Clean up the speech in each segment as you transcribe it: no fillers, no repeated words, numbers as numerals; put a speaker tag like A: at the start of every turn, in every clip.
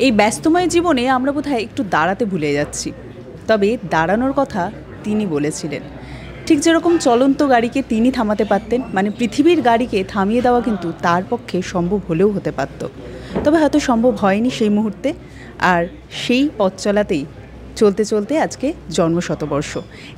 A: এই ব্যস্তময় জীবনে আমরা বোধহয় একটু দাঁড়াতে ভুলে যাচ্ছি, তবে দাঁড়ানোর কথা তিনি বলেছিলেন। ঠিক যেরকম চলন্ত গাড়িকে তিনি থামাতে পারতেন, মানে পৃথিবীর গাড়িকে থামিয়ে দেওয়া কিন্তু তার পক্ষে সম্ভব হলেও হতে পারত, তবে হয়তো সম্ভব হয়নি সেই মুহূর্তে। আর সেই পথ চলাতেই চলতে চলতে আজকে জন্মশতবর্ষ,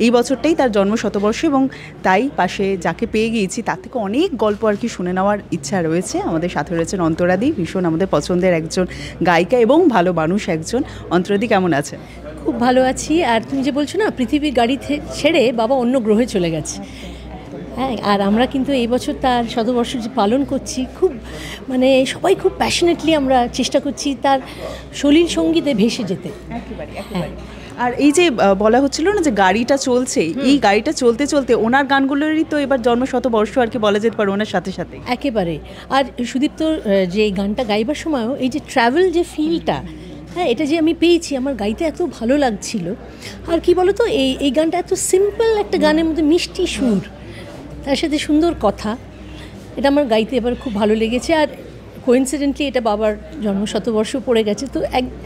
A: এই বছরটাই তার জন্মশতবর্ষ, এবং তাই পাশে যাকে পেয়ে গিয়েছি তার থেকে অনেক গল্প আর কি শুনে নেওয়ার ইচ্ছা রয়েছে। আমাদের সাথে রয়েছেন অন্তরাদি, ভীষণ আমাদের পছন্দের একজন গায়িকা এবং ভালো মানুষ একজন। অন্তরাদি, কেমন আছেন?
B: খুব ভালো আছি। আর তুমি যে বলছো না, পৃথিবীর গাড়ি ছেড়ে বাবা অন্য গ্রহে চলে গেছে, হ্যাঁ, আর আমরা কিন্তু এই বছর তার শতবর্ষ যে পালন করছি, খুব মানে সবাই খুব প্যাশনেটলি আমরা চেষ্টা করছি তার সলিল সঙ্গীতে ভেসে যেতে।
A: হ্যাঁ। আর এই যে বলা হচ্ছিল না যে গাড়িটা চলছে, এই গাড়িটা চলতে চলতে ওনার গানগুলোরই তো এবার জন্মশতবর্ষ আর কি বলা যেতে পারে ওনার সাথে সাথে।
B: একেবারে। আর সুদীপ্ত যে গানটা গাইবার সময়ও এই যে ট্রাভেল যে ফিলটা, হ্যাঁ, এটা যে আমি পেয়েছি, আমার গাইতে এত ভালো লাগছিল। আর কি বলো তো, এই গানটা এত সিম্পল একটা গানের মধ্যে মিষ্টি সুর, তার সাথে সুন্দর কথা, এটা আমার গাইতে এবার খুব ভালো লেগেছে। আর কোইন্সিডেন্টলি এটা বাবার জন্মশতবর্ষ পড়ে গেছে, তো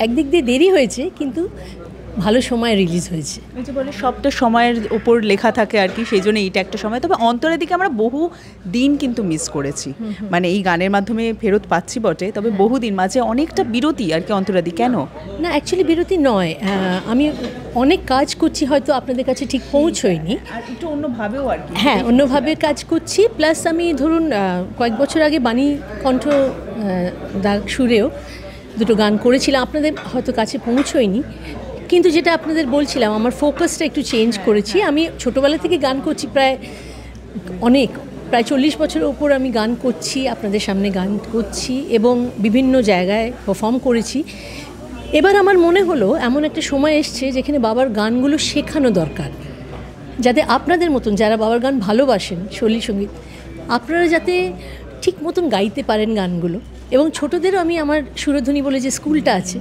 B: একদিক দিয়ে দেরি হয়েছে, কিন্তু ভালো সময় রিলিজ হয়েছে।
A: ওই যে বলে সবটা সময়ের ওপর লেখা থাকে আর কি, সেই জন্য এইটা একটা সময়। তবে অন্তরের দিকে আমরা বহু দিন কিন্তু মিস করেছি, মানে এই গানের মাধ্যমে ফেরত পাচ্ছি বটে, তবে বহুদিন মাঝে অনেকটা বিরতি আর কি। অন্তরাদি, কেন?
B: না, অ্যাকচুয়ালি বিরতি নয়, আমি অনেক কাজ করছি, হয়তো আপনাদের কাছে ঠিক পৌঁছয়নি,
A: আর একটু অন্যভাবেও আর কি।
B: হ্যাঁ, অন্যভাবে কাজ করছি। প্লাস আমি ধরুন কয়েক বছর আগে বাণী কণ্ঠ দাগ সুরেও দুটো গান করেছিলাম, আপনাদের হয়তো কাছে পৌঁছয়নি, কিন্তু যেটা আপনাদের বলছিলাম, আমার ফোকাসটা একটু চেঞ্জ করেছি। আমি ছোটোবেলা থেকে গান করছি, প্রায় 40 বছরের ওপর আমি গান করছি, আপনাদের সামনে গান করছি এবং বিভিন্ন জায়গায় পারফর্ম করেছি। এবার আমার মনে হলো এমন একটা সময় এসছে যেখানে বাবার গানগুলো শেখানো দরকার, যাতে আপনাদের মতন যারা বাবার গান ভালোবাসেন, সলিল সঙ্গীত, আপনারা যাতে ঠিক মতন গাইতে পারেন গানগুলো। এবং ছোটোদেরও আমি আমার সুরধ্বনি বলে যে স্কুলটা আছে,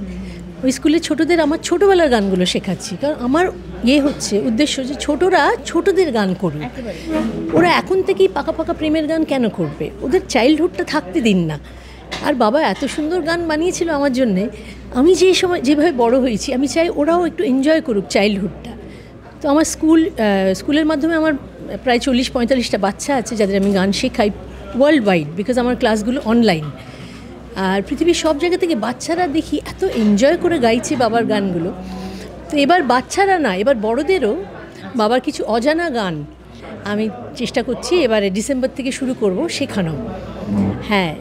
B: ওই স্কুলে ছোটোদের আমার ছোটোবেলার গানগুলো শেখাচ্ছি, কারণ আমার হচ্ছে উদ্দেশ্য যে ছোটরা ছোটদের গান করবে। ওরা এখন থেকেই পাকা পাকা প্রেমের গান কেন করবে? ওদের চাইল্ডহুডটা থাকতে দিন না। আর বাবা এত সুন্দর গান বানিয়েছিল আমার জন্যে, আমি যে সময় যেভাবে বড় হয়েছি, আমি চাই ওরাও একটু এনজয় করুক চাইল্ডহুডটা। তো আমার স্কুলের মাধ্যমে আমার প্রায় 40-45টা বাচ্চা আছে যাদের আমি গান শেখাই ওয়ার্ল্ড ওয়াইড, বিকজ আমার ক্লাসগুলো অনলাইন। আর পৃথিবীর সব জায়গা থেকে বাচ্চারা দেখি এত এনজয় করে গাইছে বাবার গানগুলো। তো এবার বাচ্চারা না, এবার বড়দেরও বাবার কিছু অজানা গান আমি চেষ্টা করছি এবারে ডিসেম্বর থেকে শুরু করব শেখানো। হ্যাঁ,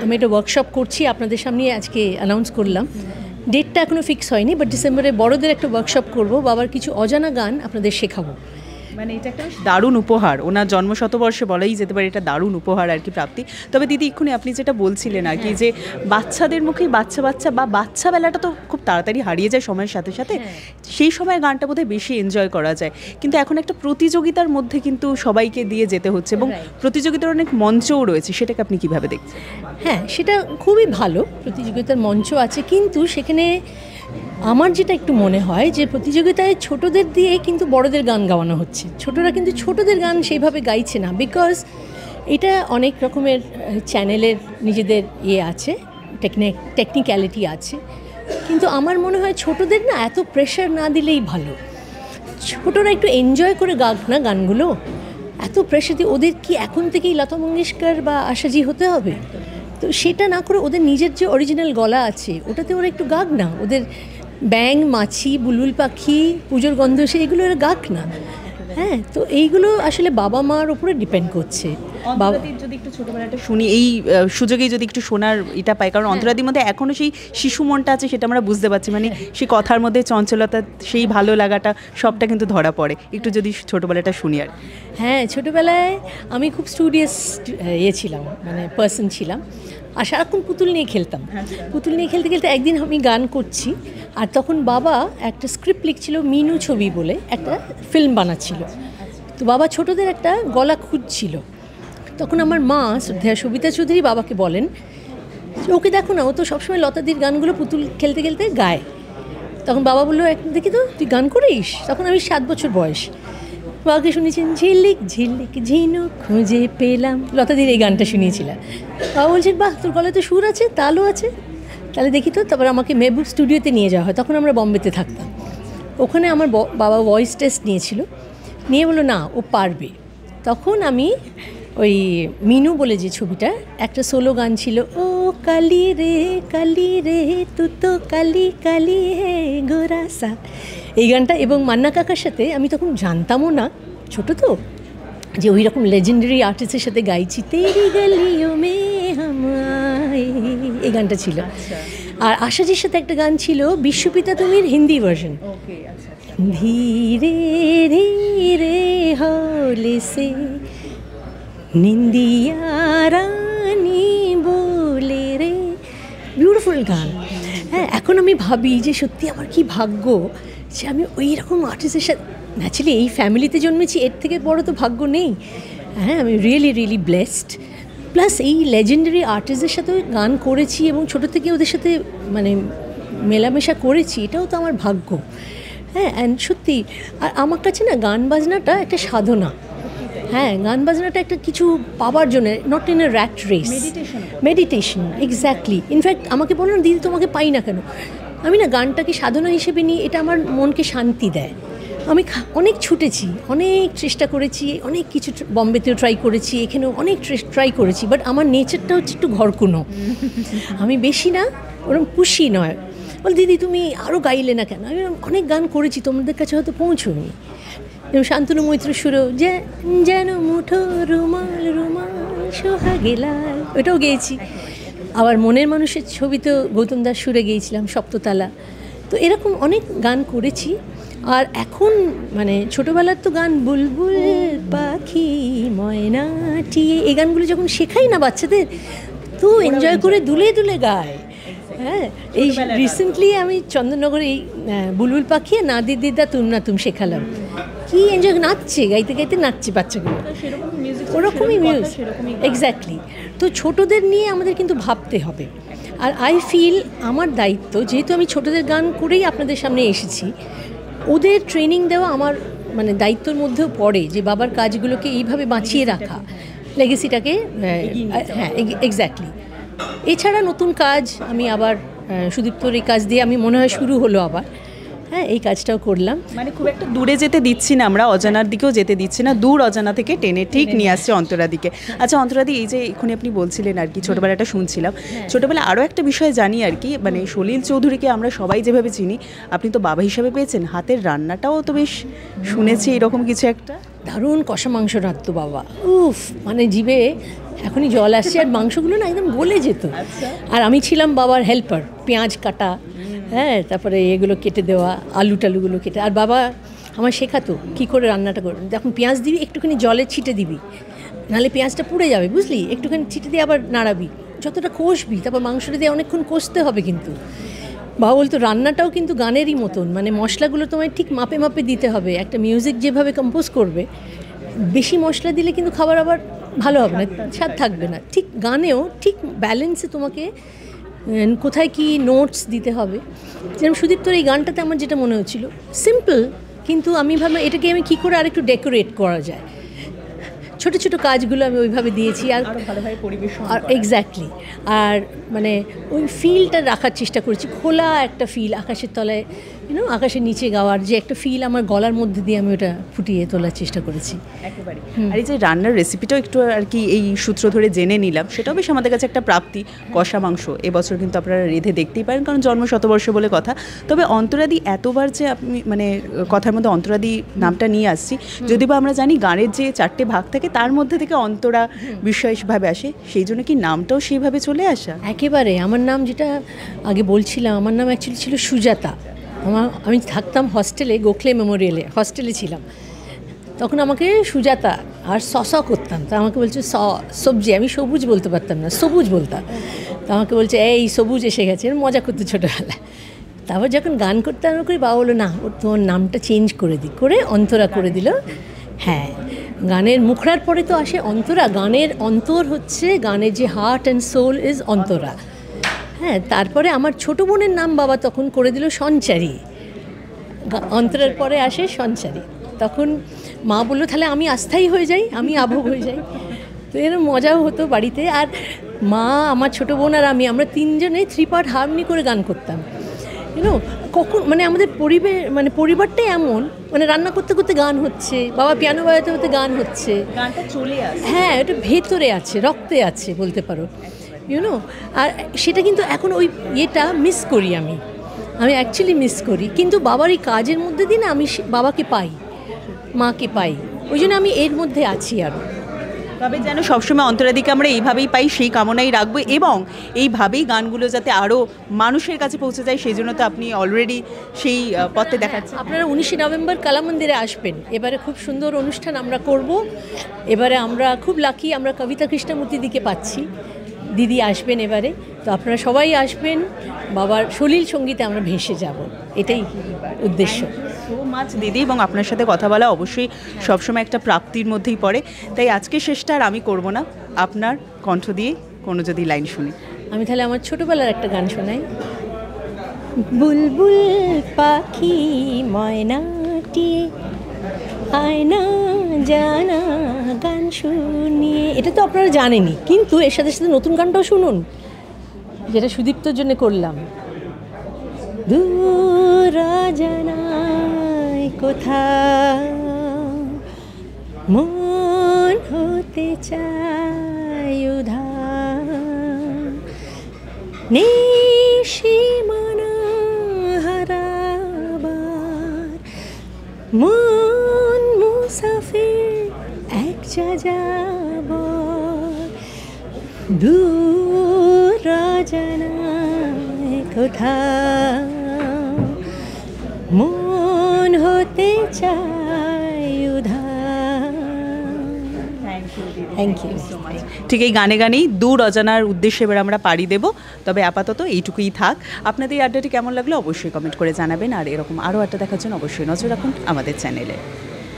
B: আমি একটা ওয়ার্কশপ করছি, আপনাদের সামনে আজকে অ্যানাউন্স করলাম। ডেটটা এখনও ফিক্স হয়নি, বাট ডিসেম্বরে বড়দের একটা ওয়ার্কশপ করব, বাবার কিছু অজানা গান আপনাদের শেখাবো।
A: মানে এটা একটা দারুণ উপহার, ওনার জন্মশতবর্ষে বলাই যেতে পারে এটা দারুণ উপহার আর কি প্রাপ্তি। তবে দিদি, এক্ষুনি আপনি যেটা বলছিলেন আর কি, যে বাচ্চাদের মুখেই বাচ্চা বা বাচ্চাবেলাটা তো খুব তাড়াতাড়ি হারিয়ে যায় সময়ের সাথে সাথে, সেই সময় গানটা বোধহয় বেশি এনজয় করা যায়। কিন্তু এখন একটা প্রতিযোগিতার মধ্যে কিন্তু সবাইকে দিয়ে যেতে হচ্ছে, এবং প্রতিযোগিতার অনেক মঞ্চও রয়েছে, সেটাকে আপনি কিভাবে দেখছেন?
B: হ্যাঁ, সেটা খুবই ভালো, প্রতিযোগিতার মঞ্চ আছে, কিন্তু সেখানে আমার যেটা একটু মনে হয় যে প্রতিযোগিতায় ছোটদের দিয়ে কিন্তু বড়দের গান গাওয়ানো হচ্ছে, ছোটরা কিন্তু ছোটদের গান সেইভাবে গাইছে না, বিকজ এটা অনেক রকমের চ্যানেলের নিজেদের আছে, টেকনিক্যালিটি আছে। কিন্তু আমার মনে হয় ছোটদের না এত প্রেশার না দিলেই ভালো, ছোটরা একটু এনজয় করে গাক না গানগুলো। এত প্রেশার দিয়ে ওদের কি এখন থেকেই লতা মঙ্গেশকর বা আশাজি হতে হবে? তো সেটা না করে ওদের নিজের যে অরিজিনাল গলা আছে ওটাতে ওরা একটু গাক না, ওদের ব্যাং, মাছি, বুলবুল পাখি, পুজোর গন্ধ, সেইগুলো ওরা গাক না। হ্যাঁ, তো এইগুলো আসলে বাবা মার উপরে ডিপেন্ড করছে।
A: যদি একটু ছোটবেলাটা শুনি, এই সুযোগেই যদি একটু শোনার এটা পাই, কারণ অন্তরাদির মধ্যে এখনও সেই শিশু মনটা আছে, সেটা আমরা বুঝতে পারছি, মানে সেই কথার মধ্যে চঞ্চলতা, সেই ভালো লাগাটা সবটা কিন্তু ধরা পড়ে। একটু যদি ছোটবেলাটা শুনি আর।
B: হ্যাঁ, ছোটোবেলায় আমি খুব স্টুডিয়াস ছিলাম, মানে পার্সন ছিলাম, আর সারাক্ষণ পুতুল নিয়ে খেলতাম। পুতুল নিয়ে খেলতে খেলতে একদিন আমি গান করছি, আর তখন বাবা একটা স্ক্রিপ্ট লিখছিল, মিনু ছবি বলে একটা ফিল্ম বানাচ্ছিল। তো বাবা ছোটদের একটা গলা খুঁজছিল, তখন আমার মা সবিতা চৌধুরী বাবাকে বলেন, ওকে দেখো না, ও তো সবসময় লতাদির গানগুলো পুতুল খেলতে খেলতে গায়। তখন বাবা বললো, একদিন দেখি তো তুই গান করিস। তখন আমি 7 বছর বয়স। বাবাকে শুনেছেন, ঝিলিক ঝিলিক ঝিনুক খুঁজে পেলাম, লতাদির এই গানটা শুনিয়েছিলাম। বাবা বলছেন, বাহ, তোর গলায় তো সুর আছে, তালও আছে, তাহলে দেখি তো। তারপর আমাকে মেহবুব স্টুডিওতে নিয়ে যাওয়া হয়, তখন আমরা বম্বেতে থাকতাম। ওখানে আমার বাবা ভয়েস টেস্ট নিয়েছিল, নিয়ে বললো না ও পারবে। তখন আমি ওই মিনু বলে যে ছবিটা একটা সোলো গান ছিল, ও কালি রে তু তো কালি কালি হে গোরাসা, এই গানটা। এবং মান্না কাকার সাথে আমি তখন জানতামও না, ছোটো তো, যে ওই রকম লেজেন্ডারি আর্টিস্টের সাথে গাইছি তেরি গলিও মে হাম আয়ে, এই গানটা ছিল। আর আশাজির সাথে একটা গান ছিল বিশ্বপিতা তুমির হিন্দি ভার্সন, ধীরে ধীরে হলে সে নিন্দিয়া রানী বলে রে, বিউটিফুল গান। হ্যাঁ, এখন আমি ভাবি যে সত্যি আমার কি ভাগ্য যে আমি ওই রকম আর্টিস্টের সাথে, ন্যাচুরালি এই ফ্যামিলিতে জন্মেছি, এর থেকে বড় তো ভাগ্য নেই। হ্যাঁ, আমি রিয়েলি ব্লেসড। প্লাস এই লেজেন্ডারি আর্টিস্টদের সাথে গান করেছি এবং ছোটো থেকে ওদের সাথে মানে মেলামেশা করেছি, এটাও তো আমার ভাগ্য। হ্যাঁ, অ্যান্ড সত্যি আর আমার কাছে না গান বাজনাটা একটা সাধনা। হ্যাঁ, গান বাজনাটা একটা কিছু পাওয়ার জন্য, not in a rat race, meditation. Exactly. In fact আমাকে বলো না দিদি তোমাকে পাই না কেন, আমি না গানটাকে সাধনা হিসেবে নিই, এটা আমার মনকে শান্তি দেয়। আমি অনেক ছুটেছি, অনেক চেষ্টা করেছি, অনেক কিছু বম্বেতেও ট্রাই করেছি, এখানেও অনেক ট্রাই করেছি, বাট আমার নেচারটা হচ্ছে একটু ঘরকুনো। আমি বেশি না, ওরকম পুষি নয়। বল দিদি তুমি আরও গাইলে না কেন? আমি অনেক গান করেছি, তোমাদের কাছে হয়তো পৌঁছনি। যেমন শান্তনু মৈত্র সুরও যে যেন মুঠো রুমাল রুমাল সোহাগে লাল, ওটাও গেয়েছি। আবার মনের মানুষের ছবি তো গৌতম দাস সুরে গেয়েছিলাম, সপ্ততালা। তো এরকম অনেক গান করেছি। আর এখন মানে ছোটোবেলার তো গান, বুলবুল পাখি ময়নাটিয়ে, এই গানগুলো যখন শেখাই না বাচ্চাদের, তো এনজয় করে দুলে দুলে গায়। হ্যাঁ, এই রিসেন্টলি আমি চন্দননগরে এই বুলবুল পাখি না দিদিদা তুম না তুম শেখালাম, কি এনজয়, নাচছে, গাইতে গাইতে নাচছে বাচ্চাগুলো, ওরকমই মিউজিক। এক্স্যাক্টলি। তো ছোটোদের নিয়ে আমাদের কিন্তু ভাবতে হবে। আর আই ফিল আমার দায়িত্ব, যেহেতু আমি ছোটোদের গান করেই আপনাদের সামনে এসেছি, ওদের ট্রেনিং দেওয়া আমার মানে দায়িত্বর মধ্যেও পড়ে, যে বাবার কাজগুলোকে এইভাবে বাঁচিয়ে রাখা, লেগেসিটাকে। হ্যাঁ, এক্স্যাক্টলি। এছাড়া নতুন কাজ আমি আবার সুদীপ্তর এই কাজ দিয়ে আমি মনে হয় শুরু হলো আবার। হ্যাঁ, এই কাজটাও করলাম।
A: মানে খুব একটা দূরে যেতে দিচ্ছি না আমরা, অজানার দিকেও যেতে দিচ্ছি না, দূর অজানা থেকে টেনে ঠিক নিয়ে আসছে অন্তরা দিকে। আচ্ছা অন্তরাদি, এই যে এক্ষুনি আপনি বলছিলেন আর কি, ছোটোবেলাটা শুনছিলাম, ছোটোবেলা আরও একটা বিষয় জানি আর কি, মানে সলিল চৌধুরীকে আমরা সবাই যেভাবে চিনি, আপনি তো বাবা হিসাবে পেয়েছেন, হাতের রান্নাটাও তো বেশ শুনেছি এরকম কিছু একটা।
B: দারুণ কষা মাংস রাখতো বাবা, উফ, মানে জিভে এখনই জল আসছে। আর মাংসগুলো না একদম গলে যেত। আর আমি ছিলাম বাবার হেল্পার, পেঁয়াজ কাটা, হ্যাঁ, তারপরে এগুলো কেটে দেওয়া, আলু টালুগুলো কেটে। আর বাবা আমার শেখাতো কী করে রান্নাটা করবে। যখন পেঁয়াজ দিবি একটুখানি জলে ছিটে দিবি, নাহলে পেঁয়াজটা পুড়ে যাবে, বুঝলি, একটুখানি ছিটে দিয়ে আবার নাড়াবি, যতটা কষবি, তারপর মাংসটা দিয়ে অনেকক্ষণ কষতে হবে। কিন্তু বাবা বলতো রান্নাটাও কিন্তু গানেরই মতন, মানে মশলাগুলো তোমায় ঠিক মাপে মাপে দিতে হবে। একটা মিউজিক যেভাবে কম্পোজ করবে, বেশি মশলা দিলে কিন্তু খাবার আবার ভালো হবে না, স্বাদ থাকবে না। ঠিক গানেও ঠিক ব্যালেন্সে তোমাকে কোথায় কি নোটস দিতে হবে। যেমন সুদীপ্তর এই গানটাতে আমার যেটা মনে হচ্ছিল, সিম্পল, কিন্তু আমি ভাবলাম এটাকে আমি কী করে আরেকটু ডেকোরেট করা যায়। ছোটো ছোটো কাজগুলো আমি ওইভাবে দিয়েছি। আর
A: ভালোভাবে পরিবেশন,
B: আর এক্স্যাক্টলি। আর মানে ওই ফিলটা রাখার চেষ্টা করেছি, খোলা একটা ফিল, আকাশের তলায়, আকাশের নিচে গাওয়ার যে একটা ফিল আমার গলার মধ্যে দিয়ে আমি ওটা ফুটিয়ে তোলার চেষ্টা করেছি
A: একেবারে। আর এই যে রান্নার রেসিপিটাও একটু আর কি এই সূত্র ধরে জেনে নিলাম, সেটাও বেশ আমাদের কাছে একটা প্রাপ্তি। কষা মাংস এবছর কিন্তু আপনারা রেঁধে দেখতেই পারেন, কারণ জন্ম শতবর্ষ বলে কথা। তবে অন্তরাদি এতবার যে আপনি মানে কথার মধ্যে অন্তরাদি নামটা নিয়ে আসছি, যদি বা আমরা জানি গানের যে 4টে ভাগ থাকে তার মধ্যে থেকে অন্তরা বিশেষভাবে আসে, সেই জন্য কি নামটাও সেইভাবে চলে আসা?
B: একেবারে। আমার নাম যেটা আগে বলছিলাম, আমার নাম অ্যাকচুয়ালি ছিল সুজাতা। আমি থাকতাম হস্টেলে, গোখলে মেমোরিয়ালে হস্টেলে ছিলাম, তখন আমাকে সুজাতা আর শশা করতাম, তা আমাকে বলছে সবজি, আমি সবুজ বলতে পারতাম না, সবুজ বলতাম। তা আমাকে বলছে এই সবুজ এসে গেছে, মজা করতে ছোটোবেলায়। তারপর যখন গান করতে আরম্ভ করি, বাবা বললো না, ওর তোমার নামটা চেঞ্জ করে দিই, করে অন্তরা করে দিল। হ্যাঁ, গানের মুখড়ার পরে তো আসে অন্তরা, গানের অন্তর হচ্ছে, গানের যে heart and soul is antara. হ্যাঁ, তারপরে আমার ছোটো বোনের নাম বাবা তখন করে দিল সঞ্চারী, অন্তরার পরে আসে সঞ্চারী। তখন মা বললো তাহলে আমি আস্থাই হয়ে যাই, আমি আভোগ হয়ে যাই। তো এরকম মজাও হতো বাড়িতে। আর মা, আমার ছোটো বোন আর আমরা তিনজনে 3 পার্ট হারমোনি করে গান করতাম। ইউনো, কখন মানে আমাদের পরিবারটাই এমন, মানে রান্না করতে করতে গান হচ্ছে, বাবা পিয়ানো বাজাতে বাজাতে গান হচ্ছে,
A: গানটা চলে আসে।
B: হ্যাঁ, এটা ভেতরে আছে, রক্তে আছে বলতে পারো, ইউনো। আর সেটা কিন্তু এখন ওই ইয়েটা মিস করি আমি অ্যাকচুয়ালি মিস করি, কিন্তু বাবার এই কাজের মধ্যে দিয়ে না আমি বাবাকে পাই, মাকে পাই, ওই জন্য আমি এর মধ্যে আছি আরও।
A: তবে যেন সবসময় অন্তরাদিকে আমরা এইভাবেই পাই, সেই কামনাই রাখবো, এবং এইভাবেই গানগুলো যাতে আরও মানুষের কাছে পৌঁছে যায়, সেই জন্য তো আপনি অলরেডি সেই পথে দেখাচ্ছেন।
B: আপনারা 19শে নভেম্বর কালা মন্দিরে আসবেন। এবারে খুব সুন্দর অনুষ্ঠান আমরা করব। এবারে আমরা খুব লাকি, আমরা কবিতা কৃষ্ণমূর্তি দিকে পাচ্ছি, দিদি আসবেন এবারে, তো আপনারা সবাই আসবেন, বাবার সলিল সঙ্গীতে আমরা ভেসে যাব, এটাই উদ্দেশ্য।
A: সো মাচ দিদি, এবং আপনার সাথে কথা বলা অবশ্যই সবসময় একটা প্রাপ্তির মধ্যেই পড়ে, তাই আজকে শেষটা আর আমি করব না, আপনার কণ্ঠ দিয়ে কোনো যদি লাইন শুনি।
B: আমি তাহলে আমার ছোটোবেলার একটা গান শোনাই। বুলবুল পাখি ময়নাটি আয়না জানা গান শুনিয়ে, এটা তো আপনারা জানেনই, কিন্তু এর সাথে সাথে নতুন গানটাও শুনুন, যেটা সুদীপ্তর জন্য করলাম। দূর জানায় কোথাও মন হতে চায় উধার, নিশিমানা হারাবার মন মুসাফির এক যাযাবর, দূর জানায় কোথাও মন হতে চায় উধার। Thank you so much.
A: ঠিক এই গানে গানেই দূর অজানার উদ্দেশ্যে এবার আমরা পাড়ি দেব, তবে আপাতত এইটুকুই থাক। আপনাদের এই আড্ডাটি কেমন লাগলো অবশ্যই কমেন্ট করে জানাবেন, আর এরকম আরও আড্ডা দেখার জন্য অবশ্যই নজর রাখুন আমাদের চ্যানেলে।